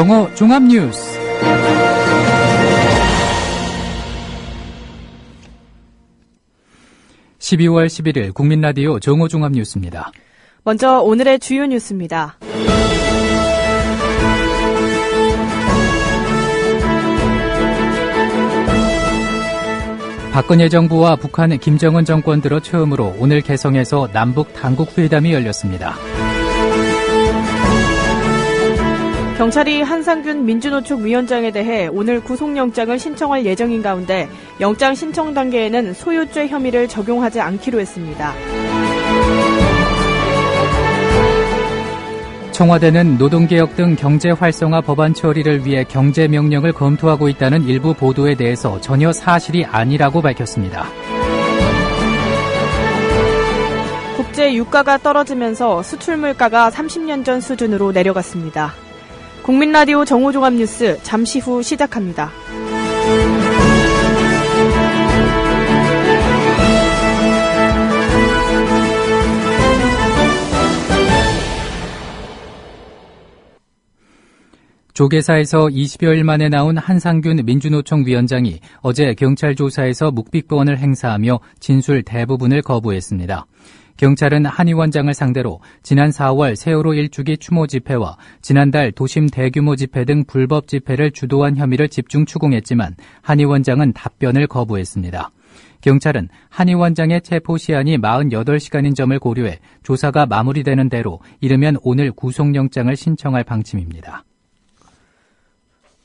정오 종합뉴스. (12월 11일) 국민라디오 정오 종합뉴스입니다. 먼저 오늘의 주요 뉴스입니다. 박근혜 정부와 북한 김정은 정권 들어 처음으로 오늘 개성에서 남북 당국회담이 열렸습니다. 경찰이 한상균 민주노총 위원장에 대해 오늘 구속영장을 신청할 예정인 가운데 영장 신청 단계에는 소유죄 혐의를 적용하지 않기로 했습니다. 청와대는 노동개혁 등 경제활성화 법안 처리를 위해 경제명령을 검토하고 있다는 일부 보도에 대해서 전혀 사실이 아니라고 밝혔습니다. 국제 유가가 떨어지면서 수출 물가가 30년 전 수준으로 내려갔습니다. 국민라디오 정오종합뉴스 잠시 후 시작합니다. 조계사에서 20여일 만에 나온 한상균 민주노총 위원장이 어제 경찰 조사에서 묵비권을 행사하며 진술 대부분을 거부했습니다. 경찰은 한 위원장을 상대로 지난 4월 세월호 1주기 추모 집회와 지난달 도심 대규모 집회 등 불법 집회를 주도한 혐의를 집중 추궁했지만 한 위원장은 답변을 거부했습니다. 경찰은 한 위원장의 체포 시한이 48시간인 점을 고려해 조사가 마무리되는 대로 이르면 오늘 구속영장을 신청할 방침입니다.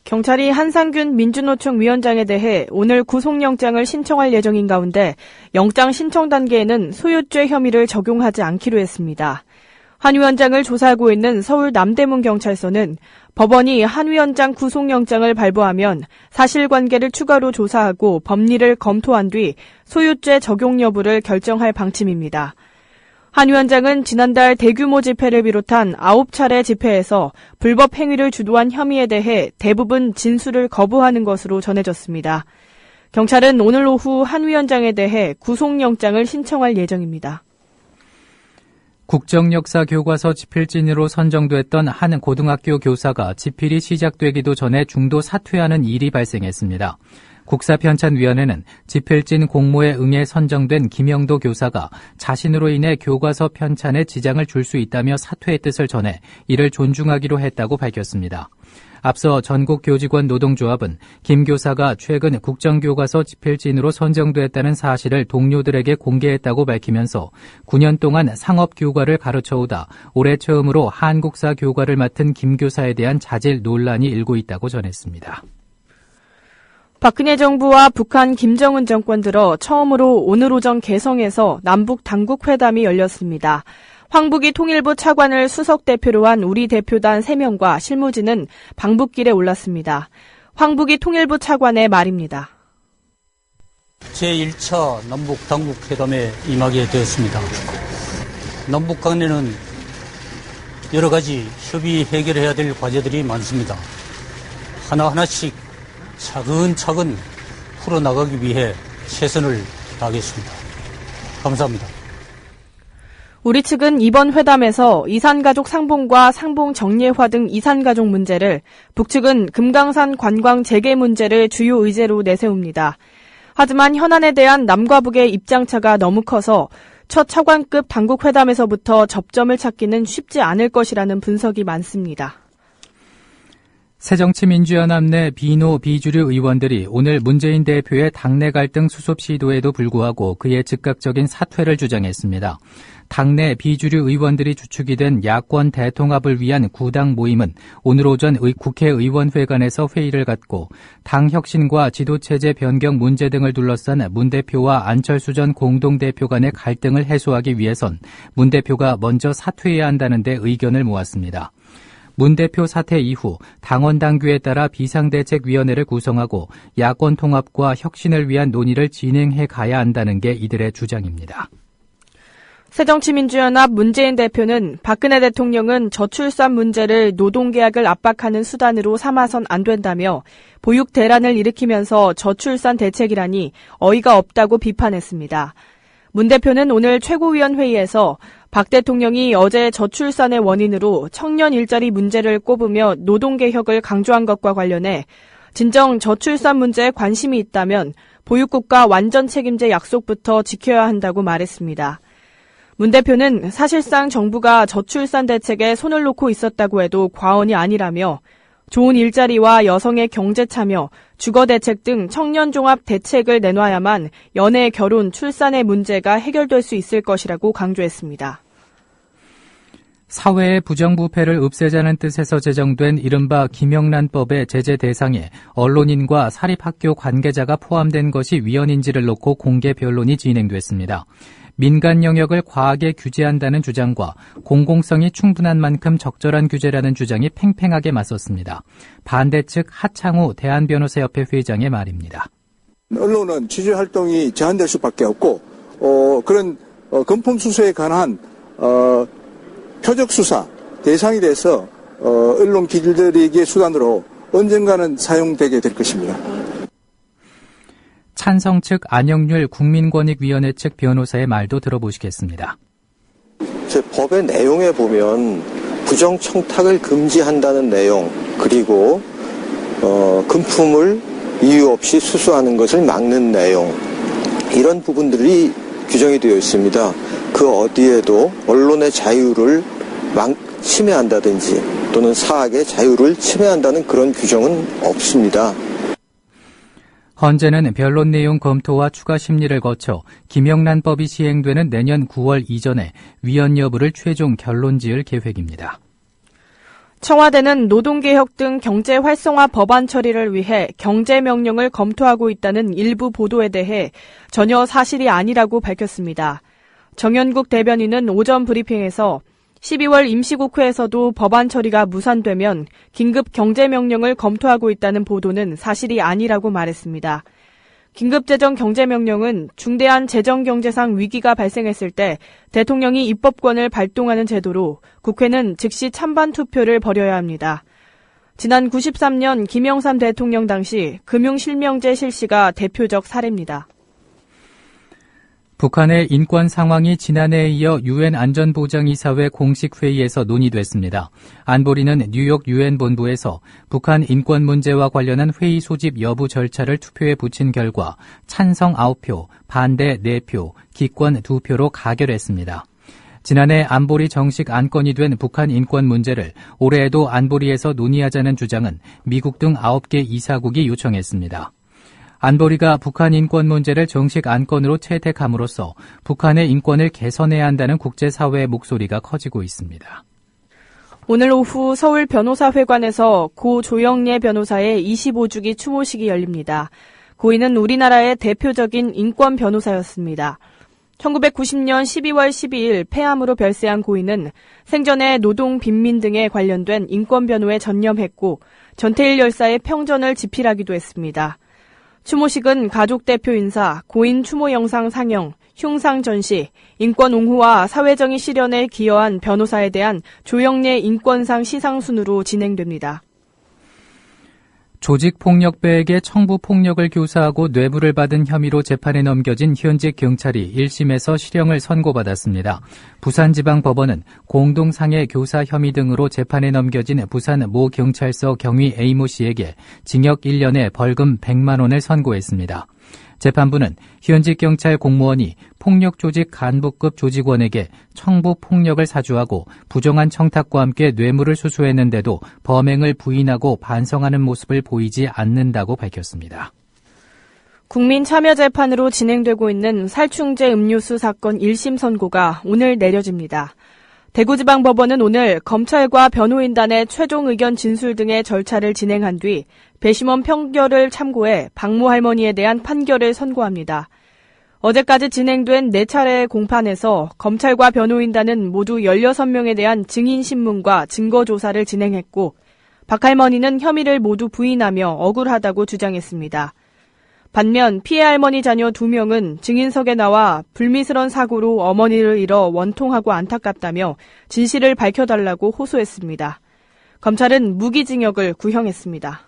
경찰이 한상균 민주노총 위원장에 대해 오늘 구속영장을 신청할 예정인 가운데 영장 신청 단계에는 소유죄 혐의를 적용하지 않기로 했습니다. 한 위원장을 조사하고 있는 서울 남대문경찰서는 법원이 한 위원장 구속영장을 발부하면 사실관계를 추가로 조사하고 법리를 검토한 뒤 소유죄 적용 여부를 결정할 방침입니다. 한 위원장은 지난달 대규모 집회를 비롯한 9차례 집회에서 불법 행위를 주도한 혐의에 대해 대부분 진술을 거부하는 것으로 전해졌습니다. 경찰은 오늘 오후 한 위원장에 대해 구속영장을 신청할 예정입니다. 국정역사 교과서 집필진으로 선정됐던 한 고등학교 교사가 집필이 시작되기도 전에 중도 사퇴하는 일이 발생했습니다. 국사편찬위원회는 집필진 공모에 응해 선정된 김영도 교사가 자신으로 인해 교과서 편찬에 지장을 줄 수 있다며 사퇴의 뜻을 전해 이를 존중하기로 했다고 밝혔습니다. 앞서 전국교직원 노동조합은 김 교사가 최근 국정교과서 집필진으로 선정됐다는 사실을 동료들에게 공개했다고 밝히면서 9년 동안 상업교과를 가르쳐오다 올해 처음으로 한국사 교과를 맡은 김 교사에 대한 자질 논란이 일고 있다고 전했습니다. 박근혜 정부와 북한 김정은 정권 들어 처음으로 오늘 오전 개성에서 남북 당국회담이 열렸습니다. 황북이 통일부 차관을 수석 대표로 한 우리 대표단 3명과 실무진은 방북길에 올랐습니다. 황북이 통일부 차관의 말입니다. 제1차 남북 당국회담에 임하게 되었습니다. 남북 간에는 여러 가지 협의 해결해야 될 과제들이 많습니다. 하나하나씩 차근차근 풀어나가기 위해 최선을 다하겠습니다. 감사합니다. 우리 측은 이번 회담에서 이산가족 상봉과 상봉 정례화 등 이산가족 문제를, 북측은 금강산 관광 재개 문제를 주요 의제로 내세웁니다. 하지만 현안에 대한 남과 북의 입장차가 너무 커서 첫 차관급 당국회담에서부터 접점을 찾기는 쉽지 않을 것이라는 분석이 많습니다. 새정치민주연합 내 비노 비주류 의원들이 오늘 문재인 대표의 당내 갈등 수습 시도에도 불구하고 그의 즉각적인 사퇴를 주장했습니다. 당내 비주류 의원들이 주축이 된 야권 대통합을 위한 구당 모임은 오늘 오전 국회의원회관에서 회의를 갖고 당 혁신과 지도체제 변경 문제 등을 둘러싼 문 대표와 안철수 전 공동대표 간의 갈등을 해소하기 위해선 문 대표가 먼저 사퇴해야 한다는 데 의견을 모았습니다. 문 대표 사퇴 이후 당원 당규에 따라 비상대책위원회를 구성하고 야권 통합과 혁신을 위한 논의를 진행해 가야 한다는 게 이들의 주장입니다. 새정치민주연합 문재인 대표는 박근혜 대통령은 저출산 문제를 노동계약을 압박하는 수단으로 삼아선 안 된다며 보육 대란을 일으키면서 저출산 대책이라니 어이가 없다고 비판했습니다. 문 대표는 오늘 최고위원회의에서 박 대통령이 어제 저출산의 원인으로 청년 일자리 문제를 꼽으며 노동개혁을 강조한 것과 관련해 진정 저출산 문제에 관심이 있다면 보육국가 완전 책임제 약속부터 지켜야 한다고 말했습니다. 문 대표는 사실상 정부가 저출산 대책에 손을 놓고 있었다고 해도 과언이 아니라며 좋은 일자리와 여성의 경제 참여, 주거 대책 등 청년 종합 대책을 내놔야만 연애, 결혼, 출산의 문제가 해결될 수 있을 것이라고 강조했습니다. 사회의 부정부패를 없애자는 뜻에서 제정된 이른바 김영란법의 제재 대상에 언론인과 사립학교 관계자가 포함된 것이 위헌인지를 놓고 공개 변론이 진행됐습니다. 민간 영역을 과하게 규제한다는 주장과 공공성이 충분한 만큼 적절한 규제라는 주장이 팽팽하게 맞섰습니다. 반대 측 하창우 대한변호사협회 회장의 말입니다. 언론은 취재활동이 제한될 수밖에 없고 그런 금품 수수에 관한 표적 수사 대상이 돼서 언론 기질들에게 수단으로 언젠가는 사용되게 될 것입니다. 찬성 측 안영률 국민권익위원회 측 변호사의 말도 들어보시겠습니다. 제 법의 내용에 보면 부정청탁을 금지한다는 내용, 그리고 금품을 이유 없이 수수하는 것을 막는 내용, 이런 부분들이 규정이 되어 있습니다. 그 어디에도 언론의 자유를 침해한다든지 또는 사학의 자유를 침해한다는 그런 규정은 없습니다. 헌재는 변론 내용 검토와 추가 심리를 거쳐 김영란법이 시행되는 내년 9월 이전에 위헌 여부를 최종 결론 지을 계획입니다. 청와대는 노동개혁 등 경제 활성화 법안 처리를 위해 경제명령을 검토하고 있다는 일부 보도에 대해 전혀 사실이 아니라고 밝혔습니다. 정연국 대변인은 오전 브리핑에서 12월 임시국회에서도 법안 처리가 무산되면 긴급 경제명령을 검토하고 있다는 보도는 사실이 아니라고 말했습니다. 긴급재정 경제명령은 중대한 재정경제상 위기가 발생했을 때 대통령이 입법권을 발동하는 제도로 국회는 즉시 찬반 투표를 벌여야 합니다. 지난 93년 김영삼 대통령 당시 금융실명제 실시가 대표적 사례입니다. 북한의 인권 상황이 지난해에 이어 유엔 안전보장이사회 공식 회의에서 논의됐습니다. 안보리는 뉴욕 유엔 본부에서 북한 인권 문제와 관련한 회의 소집 여부 절차를 투표에 붙인 결과 찬성 9표, 반대 4표, 기권 2표로 가결했습니다. 지난해 안보리 정식 안건이 된 북한 인권 문제를 올해에도 안보리에서 논의하자는 주장은 미국 등 9개 이사국이 요청했습니다. 안보리가 북한 인권 문제를 정식 안건으로 채택함으로써 북한의 인권을 개선해야 한다는 국제사회의 목소리가 커지고 있습니다. 오늘 오후 서울 변호사회관에서 고 조영래 변호사의 25주기 추모식이 열립니다. 고인은 우리나라의 대표적인 인권 변호사였습니다. 1990년 12월 12일 폐암으로 별세한 고인은 생전에 노동, 빈민 등에 관련된 인권 변호에 전념했고 전태일 열사의 평전을 집필하기도 했습니다. 추모식은 가족 대표 인사, 고인 추모 영상 상영, 흉상 전시, 인권 옹호와 사회정의 실현에 기여한 변호사에 대한 조영래 인권상 시상 순으로 진행됩니다. 조직폭력배에게 청부폭력을 교사하고 뇌물을 받은 혐의로 재판에 넘겨진 현직 경찰이 1심에서 실형을 선고받았습니다. 부산지방법원은 공동상해 교사 혐의 등으로 재판에 넘겨진 부산 모 경찰서 경위 A모 씨에게 징역 1년에 벌금 100만 원을 선고했습니다. 재판부는 현직 경찰 공무원이 폭력조직 간부급 조직원에게 청부폭력을 사주하고 부정한 청탁과 함께 뇌물을 수수했는데도 범행을 부인하고 반성하는 모습을 보이지 않는다고 밝혔습니다. 국민참여재판으로 진행되고 있는 살충제 음료수 사건 1심 선고가 오늘 내려집니다. 대구지방법원은 오늘 검찰과 변호인단의 최종 의견 진술 등의 절차를 진행한 뒤 배심원 판결을 참고해 박모 할머니에 대한 판결을 선고합니다. 어제까지 진행된 4차례의 공판에서 검찰과 변호인단은 모두 16명에 대한 증인신문과 증거조사를 진행했고 박 할머니는 혐의를 모두 부인하며 억울하다고 주장했습니다. 반면 피해 할머니 자녀 2명은 증인석에 나와 불미스러운 사고로 어머니를 잃어 원통하고 안타깝다며 진실을 밝혀달라고 호소했습니다. 검찰은 무기징역을 구형했습니다.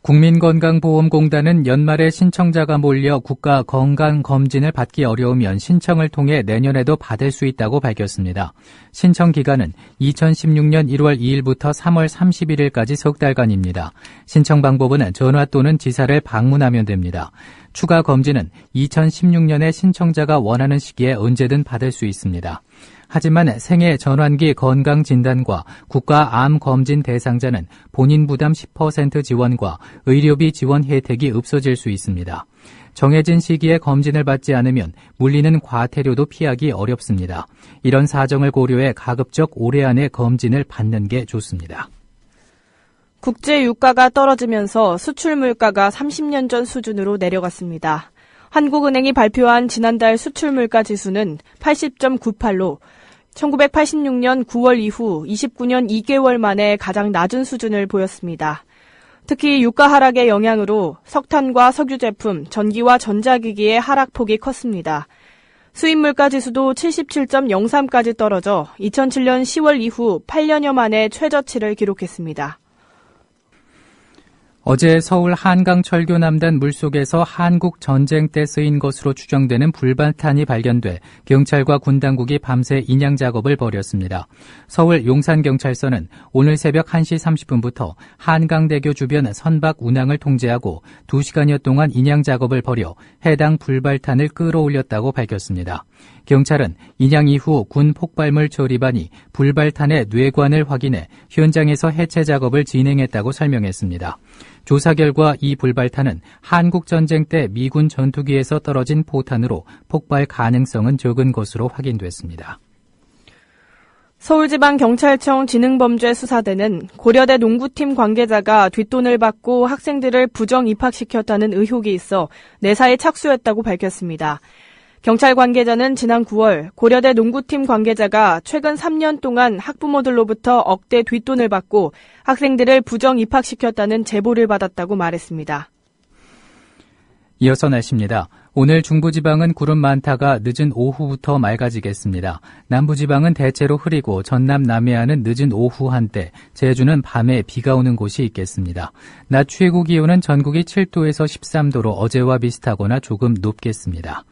국민건강보험공단은 연말에 신청자가 몰려 국가건강검진을 받기 어려우면 신청을 통해 내년에도 받을 수 있다고 밝혔습니다. 신청 기간은 2016년 1월 2일부터 3월 31일까지 석 달간입니다. 신청 방법은 전화 또는 지사를 방문하면 됩니다. 추가 검진은 2016년에 신청자가 원하는 시기에 언제든 받을 수 있습니다. 하지만 생애 전환기 건강진단과 국가암검진 대상자는 본인 부담 10% 지원과 의료비 지원 혜택이 없어질 수 있습니다. 정해진 시기에 검진을 받지 않으면 물리는 과태료도 피하기 어렵습니다. 이런 사정을 고려해 가급적 올해 안에 검진을 받는 게 좋습니다. 국제 유가가 떨어지면서 수출 물가가 30년 전 수준으로 내려갔습니다. 한국은행이 발표한 지난달 수출 물가 지수는 80.98로 1986년 9월 이후 29년 2개월 만에 가장 낮은 수준을 보였습니다. 특히 유가 하락의 영향으로 석탄과 석유 제품, 전기와 전자기기의 하락폭이 컸습니다. 수입 물가 지수도 77.03까지 떨어져 2007년 10월 이후 8년여 만에 최저치를 기록했습니다. 어제 서울 한강철교남단 물속에서 한국 전쟁 때 쓰인 것으로 추정되는 불발탄이 발견돼 경찰과 군 당국이 밤새 인양 작업을 벌였습니다. 서울 용산경찰서는 오늘 새벽 1시 30분부터 한강대교 주변 선박 운항을 통제하고 2시간여 동안 인양 작업을 벌여 해당 불발탄을 끌어올렸다고 밝혔습니다. 경찰은 인양 이후 군 폭발물 처리반이 불발탄의 뇌관을 확인해 현장에서 해체 작업을 진행했다고 설명했습니다. 조사 결과 이 불발탄은 한국전쟁 때 미군 전투기에서 떨어진 포탄으로 폭발 가능성은 적은 것으로 확인됐습니다. 서울지방경찰청 지능범죄수사대는 고려대 농구팀 관계자가 뒷돈을 받고 학생들을 부정 입학시켰다는 의혹이 있어 내사에 착수했다고 밝혔습니다. 경찰 관계자는 지난 9월 고려대 농구팀 관계자가 최근 3년 동안 학부모들로부터 억대 뒷돈을 받고 학생들을 부정 입학시켰다는 제보를 받았다고 말했습니다. 이어서 날씨입니다. 오늘 중부지방은 구름 많다가 늦은 오후부터 맑아지겠습니다. 남부지방은 대체로 흐리고 전남 남해안은 늦은 오후 한때, 제주는 밤에 비가 오는 곳이 있겠습니다. 낮 최고 기온은 전국이 7도에서 13도로 어제와 비슷하거나 조금 높겠습니다.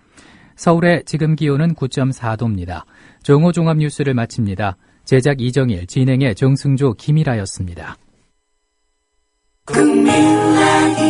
서울의 지금 기온은 9.4도입니다. 정오 종합 뉴스를 마칩니다. 제작 이정일, 진행의 정승조, 김일아였습니다. 국민라디오